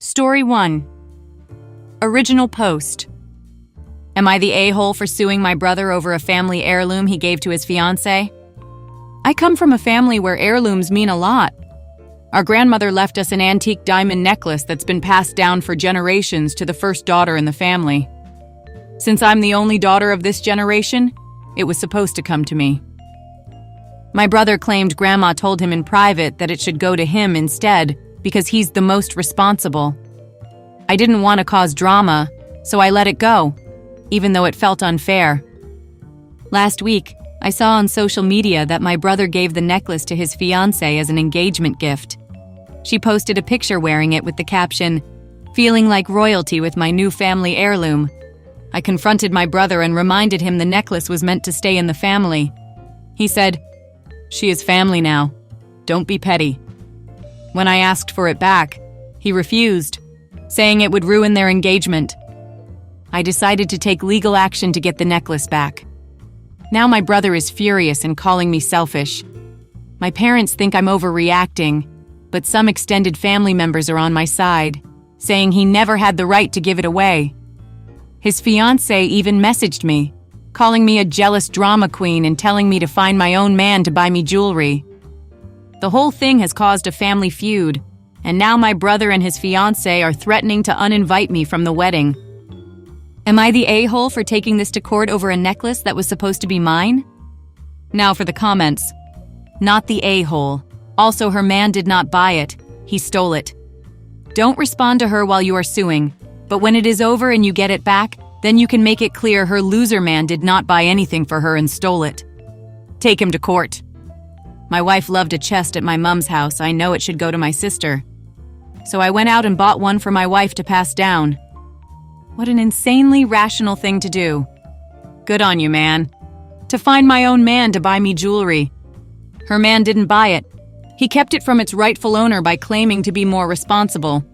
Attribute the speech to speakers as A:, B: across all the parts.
A: Story 1. Original post. Am I the a-hole for suing my brother over a family heirloom he gave to his fiancée? I come from a family where heirlooms mean a lot. Our grandmother left us an antique diamond necklace that's been passed down for generations to the first daughter in the family. Since I'm the only daughter of this generation, it was supposed to come to me. My brother claimed Grandma told him in private that it should go to him instead because he's the most responsible. I didn't want to cause drama, so I let it go, even though it felt unfair. Last week, I saw on social media that my brother gave the necklace to his fiancée as an engagement gift. She posted a picture wearing it with the caption, "Feeling like royalty with my new family heirloom." I confronted my brother and reminded him the necklace was meant to stay in the family. He said, "She is family now. Don't be petty." When I asked for it back, he refused, saying it would ruin their engagement. I decided to take legal action to get the necklace back. Now my brother is furious and calling me selfish. My parents think I'm overreacting, but some extended family members are on my side, saying he never had the right to give it away. His fiancée even messaged me, calling me a jealous drama queen and telling me to find my own man to buy me jewelry. The whole thing has caused a family feud, and now my brother and his fiancée are threatening to uninvite me from the wedding. Am I the a-hole for taking this to court over a necklace that was supposed to be mine? Now for the comments. Not the a-hole. Also, her man did not buy it. He stole it. Don't respond to her while you are suing, but when it is over and you get it back, then you can make it clear her loser man did not buy anything for her and stole it. Take him to court. My wife loved a chest at my mom's house. I know it should go to my sister. So I went out and bought one for my wife to pass down. What an insanely rational thing to do. Good on you, man. To find my own man to buy me jewelry. Her man didn't buy it. He kept it from its rightful owner by claiming to be more responsible.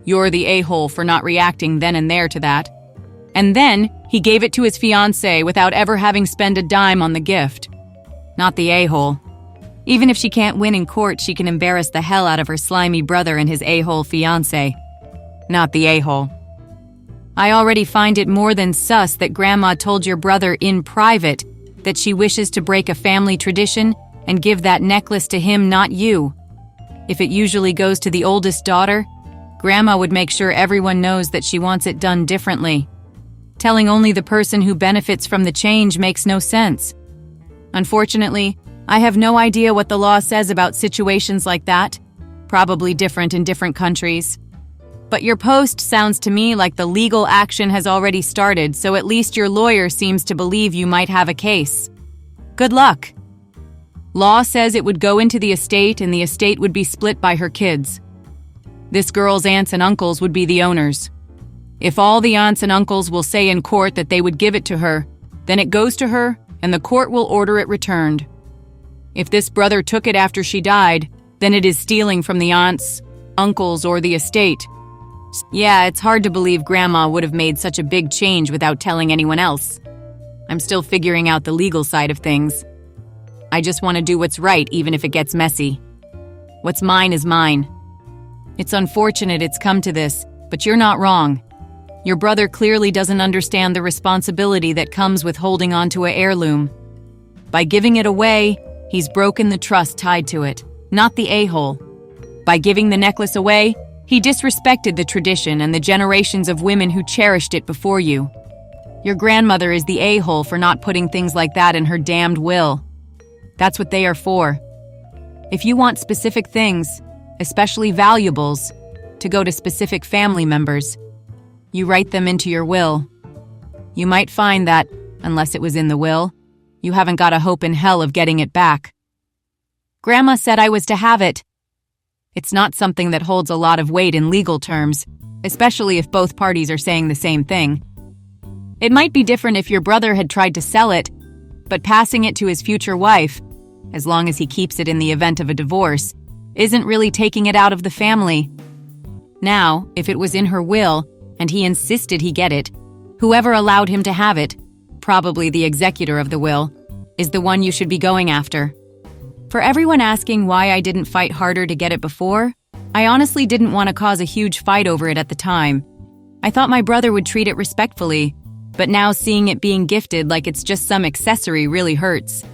A: You're the a-hole for not reacting then and there to that. And then he gave it to his fiancée without ever having spent a dime on the gift. Not the a-hole. Even if she can't win in court, she can embarrass the hell out of her slimy brother and his a-hole fiancé. Not the a-hole. I already find it more than sus that Grandma told your brother in private that she wishes to break a family tradition and give that necklace to him, not you. If it usually goes to the oldest daughter, Grandma would make sure everyone knows that she wants it done differently. Telling only the person who benefits from the change makes no sense. Unfortunately, I have no idea what the law says about situations like that, probably different in different countries. But your post sounds to me like the legal action has already started, so at least your lawyer seems to believe you might have a case. Good luck. Law says it would go into the estate and the estate would be split by her kids. This girl's aunts and uncles would be the owners. If all the aunts and uncles will say in court that they would give it to her, then it goes to her and the court will order it returned. If this brother took it after she died, then it is stealing from the aunts, uncles, or the estate. Yeah, it's hard to believe Grandma would have made such a big change without telling anyone else. I'm still figuring out the legal side of things. I just want to do what's right, even if it gets messy. What's mine is mine. It's unfortunate it's come to this, but you're not wrong. Your brother clearly doesn't understand the responsibility that comes with holding onto an heirloom. By giving it away, he's broken the trust tied to it, not the a-hole. By giving the necklace away, he disrespected the tradition and the generations of women who cherished it before you. Your grandmother is the a-hole for not putting things like that in her damned will. That's what they are for. If you want specific things, especially valuables, to go to specific family members, you write them into your will. You might find that, unless it was in the will, you haven't got a hope in hell of getting it back. Grandma said I was to have it. It's not something that holds a lot of weight in legal terms, especially if both parties are saying the same thing. It might be different if your brother had tried to sell it, but passing it to his future wife, as long as he keeps it in the event of a divorce, isn't really taking it out of the family. Now, if it was in her will, and he insisted he get it, whoever allowed him to have it, probably the executor of the will, is the one you should be going after. For everyone asking why I didn't fight harder to get it before, I honestly didn't want to cause a huge fight over it at the time. I thought my brother would treat it respectfully, but now seeing it being gifted like it's just some accessory really hurts.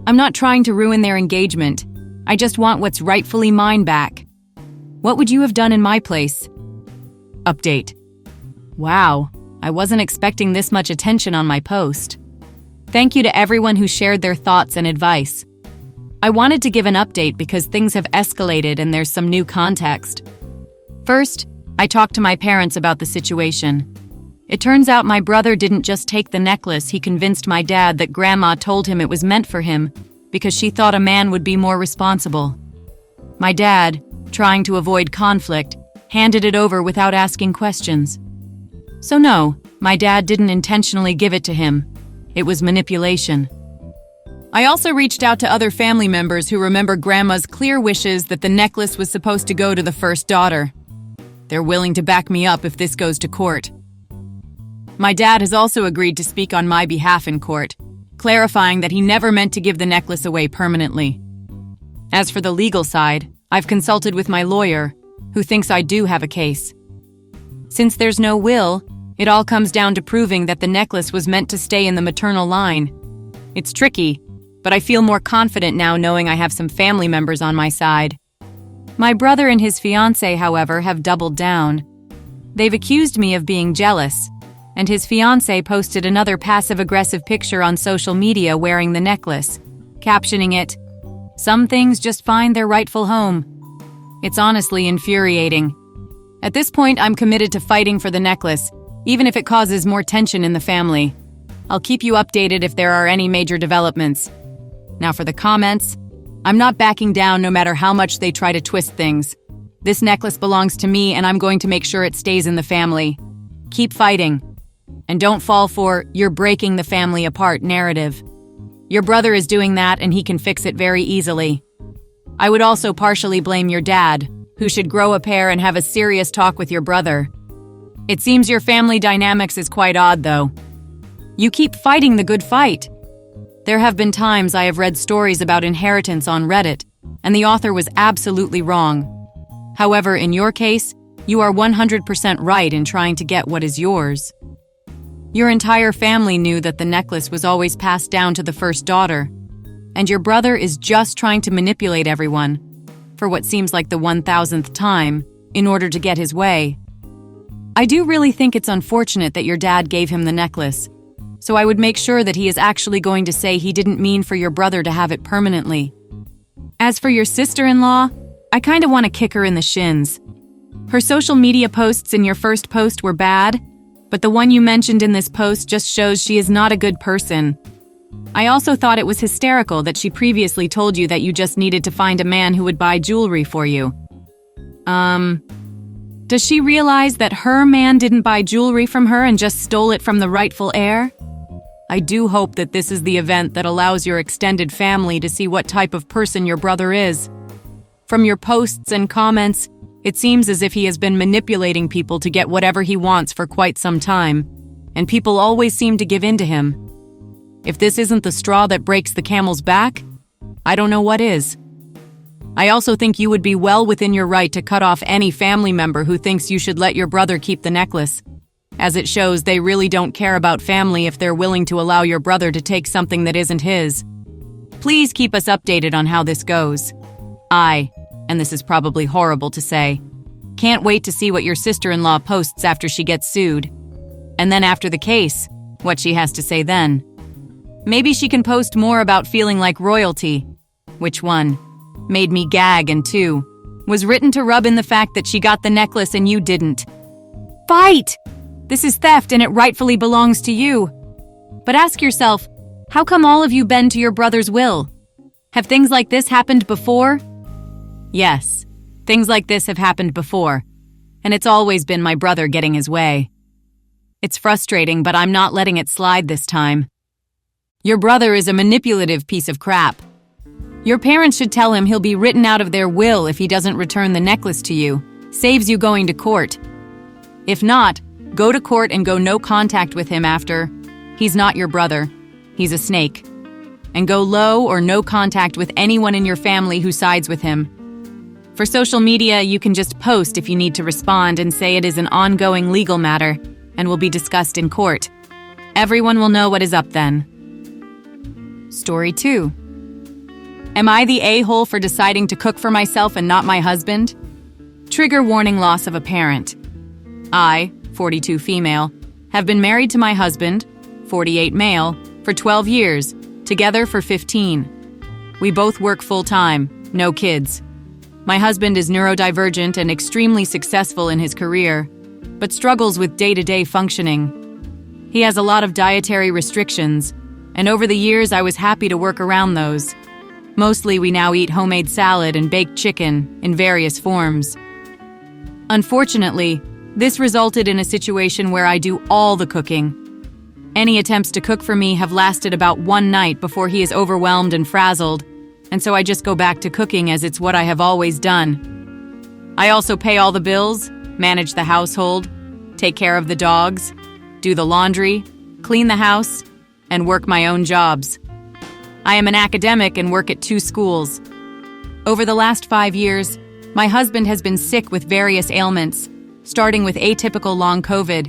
A: I'm not trying to ruin their engagement. I just want what's rightfully mine back. What would you have done in my place? Update. Wow, I wasn't expecting this much attention on my post. Thank you to everyone who shared their thoughts and advice. I wanted to give an update because things have escalated and there's some new context. First, I talked to my parents about the situation. It turns out my brother didn't just take the necklace, he convinced my dad that Grandma told him it was meant for him because she thought a man would be more responsible. My dad, trying to avoid conflict, handed it over without asking questions. So no, my dad didn't intentionally give it to him. It was manipulation. I also reached out to other family members who remember Grandma's clear wishes that the necklace was supposed to go to the first daughter. They're willing to back me up if this goes to court. My dad has also agreed to speak on my behalf in court, clarifying that he never meant to give the necklace away permanently. As for the legal side, I've consulted with my lawyer, who thinks I do have a case. Since there's no will, it all comes down to proving that the necklace was meant to stay in the maternal line. It's tricky, but I feel more confident now knowing I have some family members on my side. My brother and his fiancée, however, have doubled down. They've accused me of being jealous, and his fiancée posted another passive-aggressive picture on social media wearing the necklace, captioning it, "Some things just find their rightful home." It's honestly infuriating. At this point, I'm committed to fighting for the necklace, even if it causes more tension in the family. I'll keep you updated if there are any major developments. Now for the comments, I'm not backing down no matter how much they try to twist things. This necklace belongs to me and I'm going to make sure it stays in the family. Keep fighting. And don't fall for "you're breaking the family apart" narrative. Your brother is doing that and he can fix it very easily. I would also partially blame your dad, who should grow a pair and have a serious talk with your brother. It seems your family dynamics is quite odd though. You keep fighting the good fight. There have been times I have read stories about inheritance on Reddit, and the author was absolutely wrong. However, in your case, you are 100% right in trying to get what is yours. Your entire family knew that the necklace was always passed down to the first daughter, and your brother is just trying to manipulate everyone, for what seems like the 1000th time, in order to get his way. I do really think it's unfortunate that your dad gave him the necklace, so I would make sure that he is actually going to say he didn't mean for your brother to have it permanently. As for your sister-in-law, I kinda want to kick her in the shins. Her social media posts in your first post were bad, but the one you mentioned in this post just shows she is not a good person. I also thought it was hysterical that she previously told you that you just needed to find a man who would buy jewelry for you. Does she realize that her man didn't buy jewelry from her and just stole it from the rightful heir? I do hope that this is the event that allows your extended family to see what type of person your brother is. From your posts and comments, it seems as if he has been manipulating people to get whatever he wants for quite some time, and people always seem to give in to him. If this isn't the straw that breaks the camel's back, I don't know what is. I also think you would be well within your right to cut off any family member who thinks you should let your brother keep the necklace, as it shows they really don't care about family if they're willing to allow your brother to take something that isn't his. Please keep us updated on how this goes. And this is probably horrible to say, can't wait to see what your sister-in-law posts after she gets sued. And then after the case, what she has to say then. Maybe she can post more about feeling like royalty. Which one? Made me gag, and two, was written to rub in the fact that she got the necklace and you didn't. Fight! This is theft and it rightfully belongs to you. But ask yourself, how come all of you bend to your brother's will? Have things like this happened before? Yes, things like this have happened before, and it's always been my brother getting his way. It's frustrating, but I'm not letting it slide this time. Your brother is a manipulative piece of crap. Your parents should tell him he'll be written out of their will if he doesn't return the necklace to you. Saves you going to court. If not, go to court and go no contact with him after. He's not your brother. He's a snake. And go low or no contact with anyone in your family who sides with him. For social media, you can just post if you need to respond and say it is an ongoing legal matter and will be discussed in court. Everyone will know what is up then. Story 2. Am I the a-hole for deciding to cook for myself and not my husband? Trigger warning: loss of a parent. I, 42 female, have been married to my husband, 48 male, for 12 years, together for 15. We both work full-time, no kids. My husband is neurodivergent and extremely successful in his career, but struggles with day-to-day functioning. He has a lot of dietary restrictions, and over the years I was happy to work around those. Mostly we now eat homemade salad and baked chicken in various forms. Unfortunately, this resulted in a situation where I do all the cooking. Any attempts to cook for me have lasted about one night before he is overwhelmed and frazzled, and so I just go back to cooking as it's what I have always done. I also pay all the bills, manage the household, take care of the dogs, do the laundry, clean the house, and work my own jobs. I am an academic and work at 2 schools. Over the last 5 years, my husband has been sick with various ailments, starting with atypical long COVID,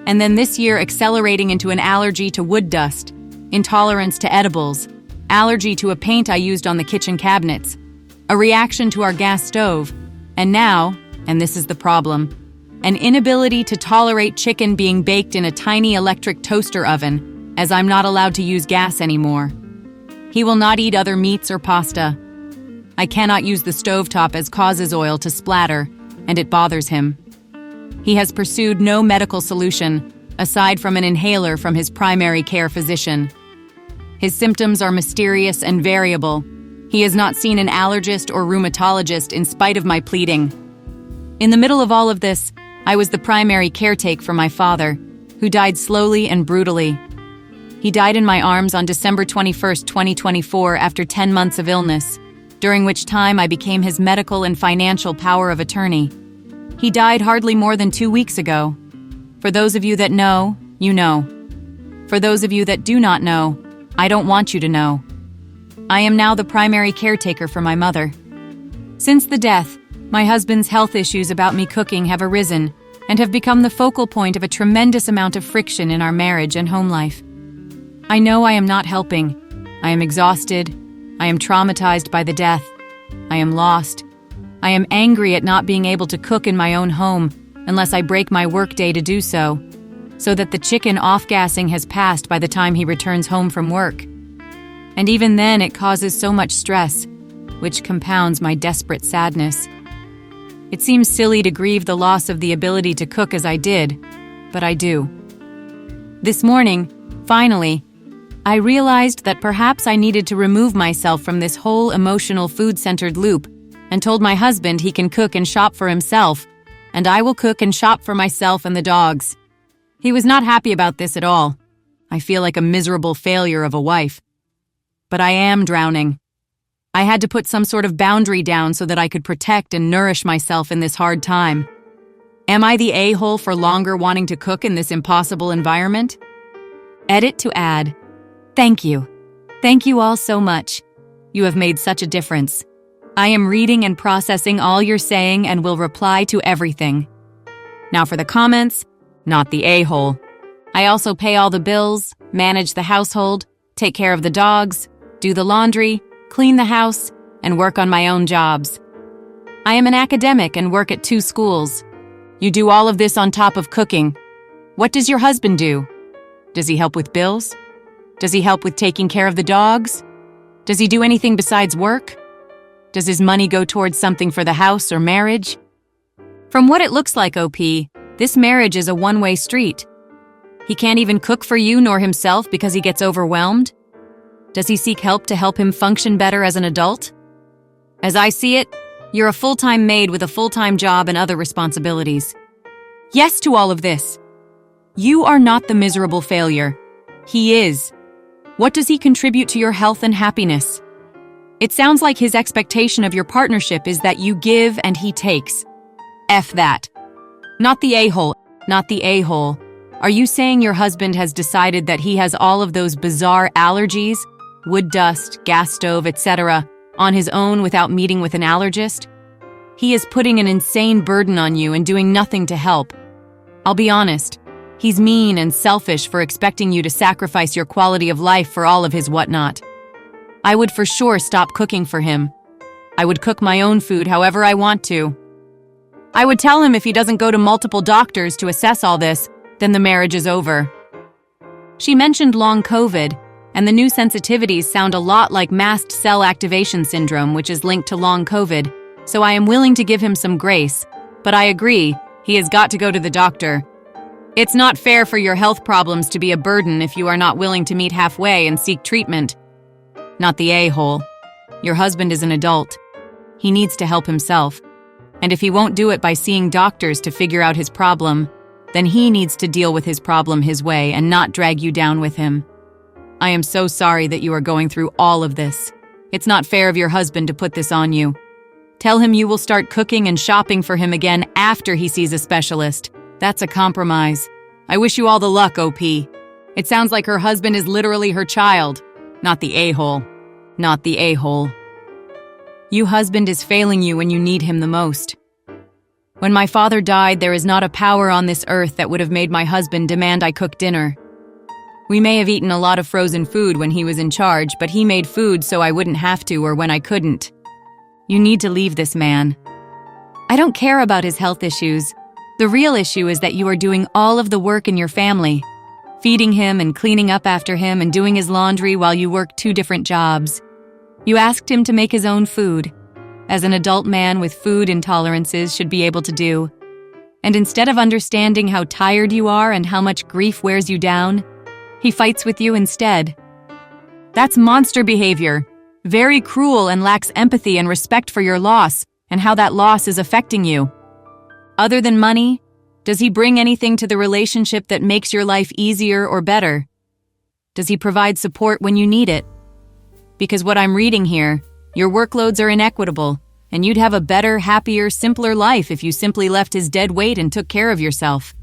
A: and then this year accelerating into an allergy to wood dust, intolerance to edibles, allergy to a paint I used on the kitchen cabinets, a reaction to our gas stove, and now, and this is the problem, an inability to tolerate chicken being baked in a tiny electric toaster oven, as I'm not allowed to use gas anymore. He will not eat other meats or pasta. I cannot use the stovetop as causes oil to splatter, and it bothers him. He has pursued no medical solution, aside from an inhaler from his primary care physician. His symptoms are mysterious and variable. He has not seen an allergist or rheumatologist in spite of my pleading. In the middle of all of this, I was the primary caretaker for my father, who died slowly and brutally. He died in my arms on December 21, 2024, after 10 months of illness, during which time I became his medical and financial power of attorney. He died hardly more than 2 weeks ago. For those of you that know, you know. For those of you that do not know, I don't want you to know. I am now the primary caretaker for my mother. Since the death, my husband's health issues about me cooking have arisen and have become the focal point of a tremendous amount of friction in our marriage and home life. I know I am not helping. I am exhausted. I am traumatized by the death. I am lost. I am angry at not being able to cook in my own home unless I break my workday to do so that the chicken off-gassing has passed by the time he returns home from work. And even then, it causes so much stress, which compounds my desperate sadness. It seems silly to grieve the loss of the ability to cook as I did, but I do. This morning, finally, I realized that perhaps I needed to remove myself from this whole emotional food-centered loop and told my husband he can cook and shop for himself, and I will cook and shop for myself and the dogs. He was not happy about this at all. I feel like a miserable failure of a wife. But I am drowning. I had to put some sort of boundary down so that I could protect and nourish myself in this hard time. Am I the a-hole for longer wanting to cook in this impossible environment? Edit to add. Thank you. Thank you all so much. You have made such a difference. I am reading and processing all you're saying and will reply to everything. Now for the comments, not the a-hole. I also pay all the bills, manage the household, take care of the dogs, do the laundry, clean the house, and work on my own jobs. I am an academic and work at 2 schools. You do all of this on top of cooking. What does your husband do? Does he help with bills? Does he help with taking care of the dogs? Does he do anything besides work? Does his money go towards something for the house or marriage? From what it looks like, OP, this marriage is a one-way street. He can't even cook for you nor himself because he gets overwhelmed? Does he seek help to help him function better as an adult? As I see it, you're a full-time maid with a full-time job and other responsibilities. Yes to all of this. You are not the miserable failure. He is. What does he contribute to your health and happiness? It sounds like his expectation of your partnership is that you give and he takes. F that. Not the a-hole. Not the a-hole. Are you saying your husband has decided that he has all of those bizarre allergies, wood dust, gas stove, etc., on his own without meeting with an allergist? He is putting an insane burden on you and doing nothing to help. I'll be honest, he's mean and selfish for expecting you to sacrifice your quality of life for all of his whatnot. I would for sure stop cooking for him. I would cook my own food however I want to. I would tell him if he doesn't go to multiple doctors to assess all this, then the marriage is over. She mentioned long COVID, and the new sensitivities sound a lot like mast cell activation syndrome, which is linked to long COVID, so I am willing to give him some grace, but I agree, he has got to go to the doctor. It's not fair for your health problems to be a burden if you are not willing to meet halfway and seek treatment. Not the a-hole. Your husband is an adult. He needs to help himself. And if he won't do it by seeing doctors to figure out his problem, then he needs to deal with his problem his way and not drag you down with him. I am so sorry that you are going through all of this. It's not fair of your husband to put this on you. Tell him you will start cooking and shopping for him again after he sees a specialist. That's a compromise. I wish you all the luck, OP. It sounds like her husband is literally her child. Not the a-hole. Not the a-hole. You husband is failing you when you need him the most. When my father died, there is not a power on this earth that would have made my husband demand I cook dinner. We may have eaten a lot of frozen food when he was in charge, but he made food so I wouldn't have to or when I couldn't. You need to leave this man. I don't care about his health issues. The real issue is that you are doing all of the work in your family, feeding him and cleaning up after him and doing his laundry while you work 2 different jobs. You asked him to make his own food, as an adult man with food intolerances should be able to do. And instead of understanding how tired you are and how much grief wears you down, he fights with you instead. That's monster behavior, very cruel and lacks empathy and respect for your loss and how that loss is affecting you. Other than money, does he bring anything to the relationship that makes your life easier or better? Does he provide support when you need it? Because what I'm reading here, your workloads are inequitable, and you'd have a better, happier, simpler life if you simply left his dead weight and took care of yourself.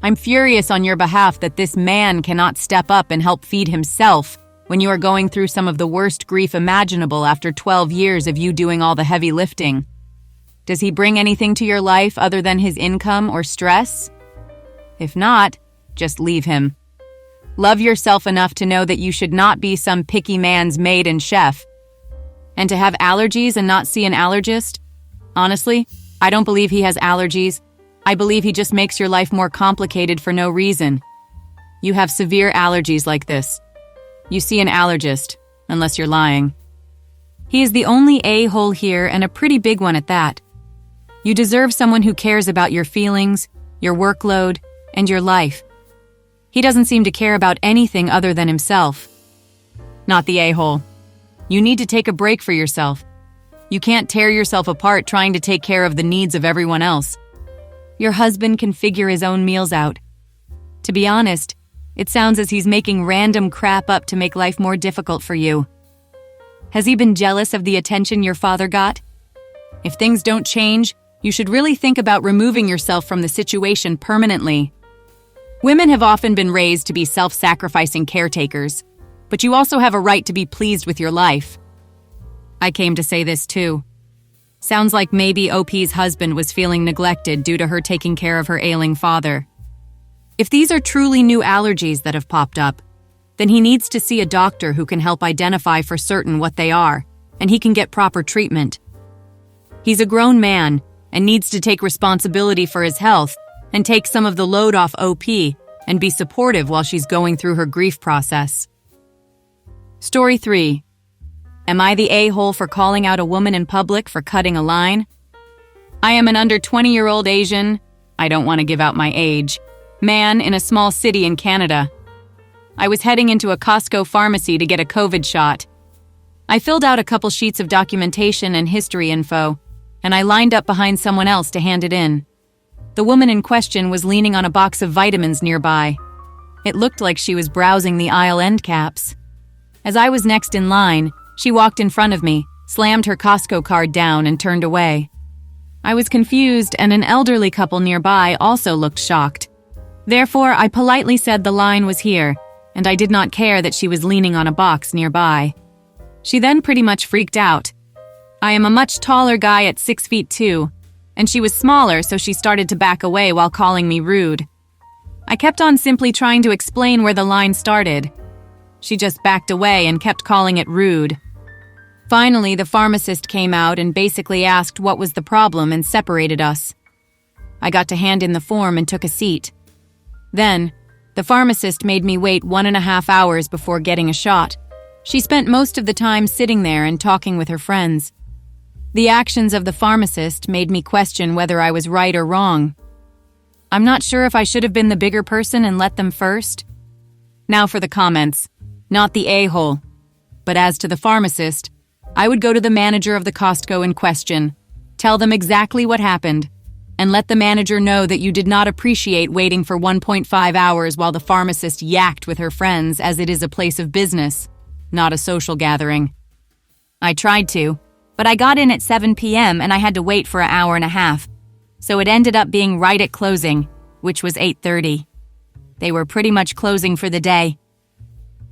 A: I'm furious on your behalf that this man cannot step up and help feed himself when you are going through some of the worst grief imaginable after 12 years of you doing all the heavy lifting. Does he bring anything to your life other than his income or stress? If not, just leave him. Love yourself enough to know that you should not be some picky man's maid and chef. And to have allergies and not see an allergist? Honestly, I don't believe he has allergies. I believe he just makes your life more complicated for no reason. You have severe allergies like this. You see an allergist, unless you're lying. He is the only a-hole here and a pretty big one at that. You deserve someone who cares about your feelings, your workload, and your life. He doesn't seem to care about anything other than himself. Not the a-hole. You need to take a break for yourself. You can't tear yourself apart trying to take care of the needs of everyone else. Your husband can figure his own meals out. To be honest, it sounds as he's making random crap up to make life more difficult for you. Has he been jealous of the attention your father got? If things don't change, you should really think about removing yourself from the situation permanently. Women have often been raised to be self-sacrificing caretakers, but you also have a right to be pleased with your life. I came to say this too. Sounds like maybe OP's husband was feeling neglected due to her taking care of her ailing father. If these are truly new allergies that have popped up, then he needs to see a doctor who can help identify for certain what they are, and he can get proper treatment. He's a grown man and needs to take responsibility for his health and take some of the load off OP and be supportive while she's going through her grief process. Story 3. Am I the a-hole for calling out a woman in public for cutting a line? I am an under 20-year-old Asian, I don't want to give out my age, man in a small city in Canada. I was heading into a Costco pharmacy to get a COVID shot. I filled out a couple sheets of documentation and history info, and I lined up behind someone else to hand it in. The woman in question was leaning on a box of vitamins nearby. It looked like she was browsing the aisle end caps. As I was next in line, she walked in front of me, slammed her Costco card down, and turned away. I was confused, and an elderly couple nearby also looked shocked. Therefore, I politely said the line was here, and I did not care that she was leaning on a box nearby. She then pretty much freaked out. I am a much taller guy at 6 feet 2, and she was smaller, so she started to back away while calling me rude. I kept on simply trying to explain where the line started. She just backed away and kept calling it rude. Finally, the pharmacist came out and basically asked what was the problem and separated us. I got to hand in the form and took a seat. Then, the pharmacist made me wait 1.5 hours before getting a shot. She spent most of the time sitting there and talking with her friends. The actions of the pharmacist made me question whether I was right or wrong. I'm not sure if I should have been the bigger person and let them first. Now for the comments. Not the a-hole. But as to the pharmacist, I would go to the manager of the Costco in question, tell them exactly what happened, and let the manager know that you did not appreciate waiting for 1.5 hours while the pharmacist yacked with her friends, as it is a place of business, not a social gathering. I tried to, but I got in at 7 p.m. and I had to wait for 1.5 hours, so it ended up being right at closing, which was 8:30. They were pretty much closing for the day.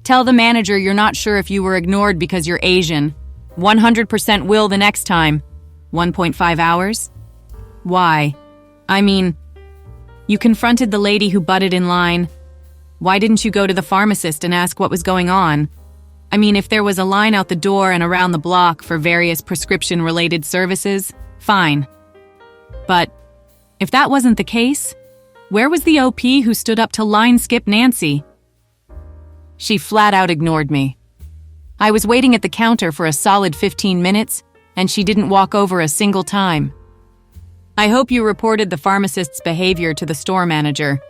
A: Tell the manager you're not sure if you were ignored because you're Asian. 100% will the next time. 1.5 hours? Why? I mean, you confronted the lady who butted in line. Why didn't you go to the pharmacist and ask what was going on? I mean, if there was a line out the door and around the block for various prescription-related services, fine. But if that wasn't the case, where was the OP who stood up to line skip Nancy? She flat out ignored me. I was waiting at the counter for a solid 15 minutes, and she didn't walk over a single time. I hope you reported the pharmacist's behavior to the store manager.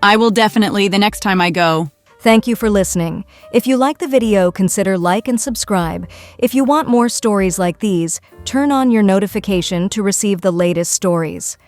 A: I will definitely the next time I go.
B: Thank you for listening. If you like the video, consider like and subscribe. If you want more stories like these, turn on your notification to receive the latest stories.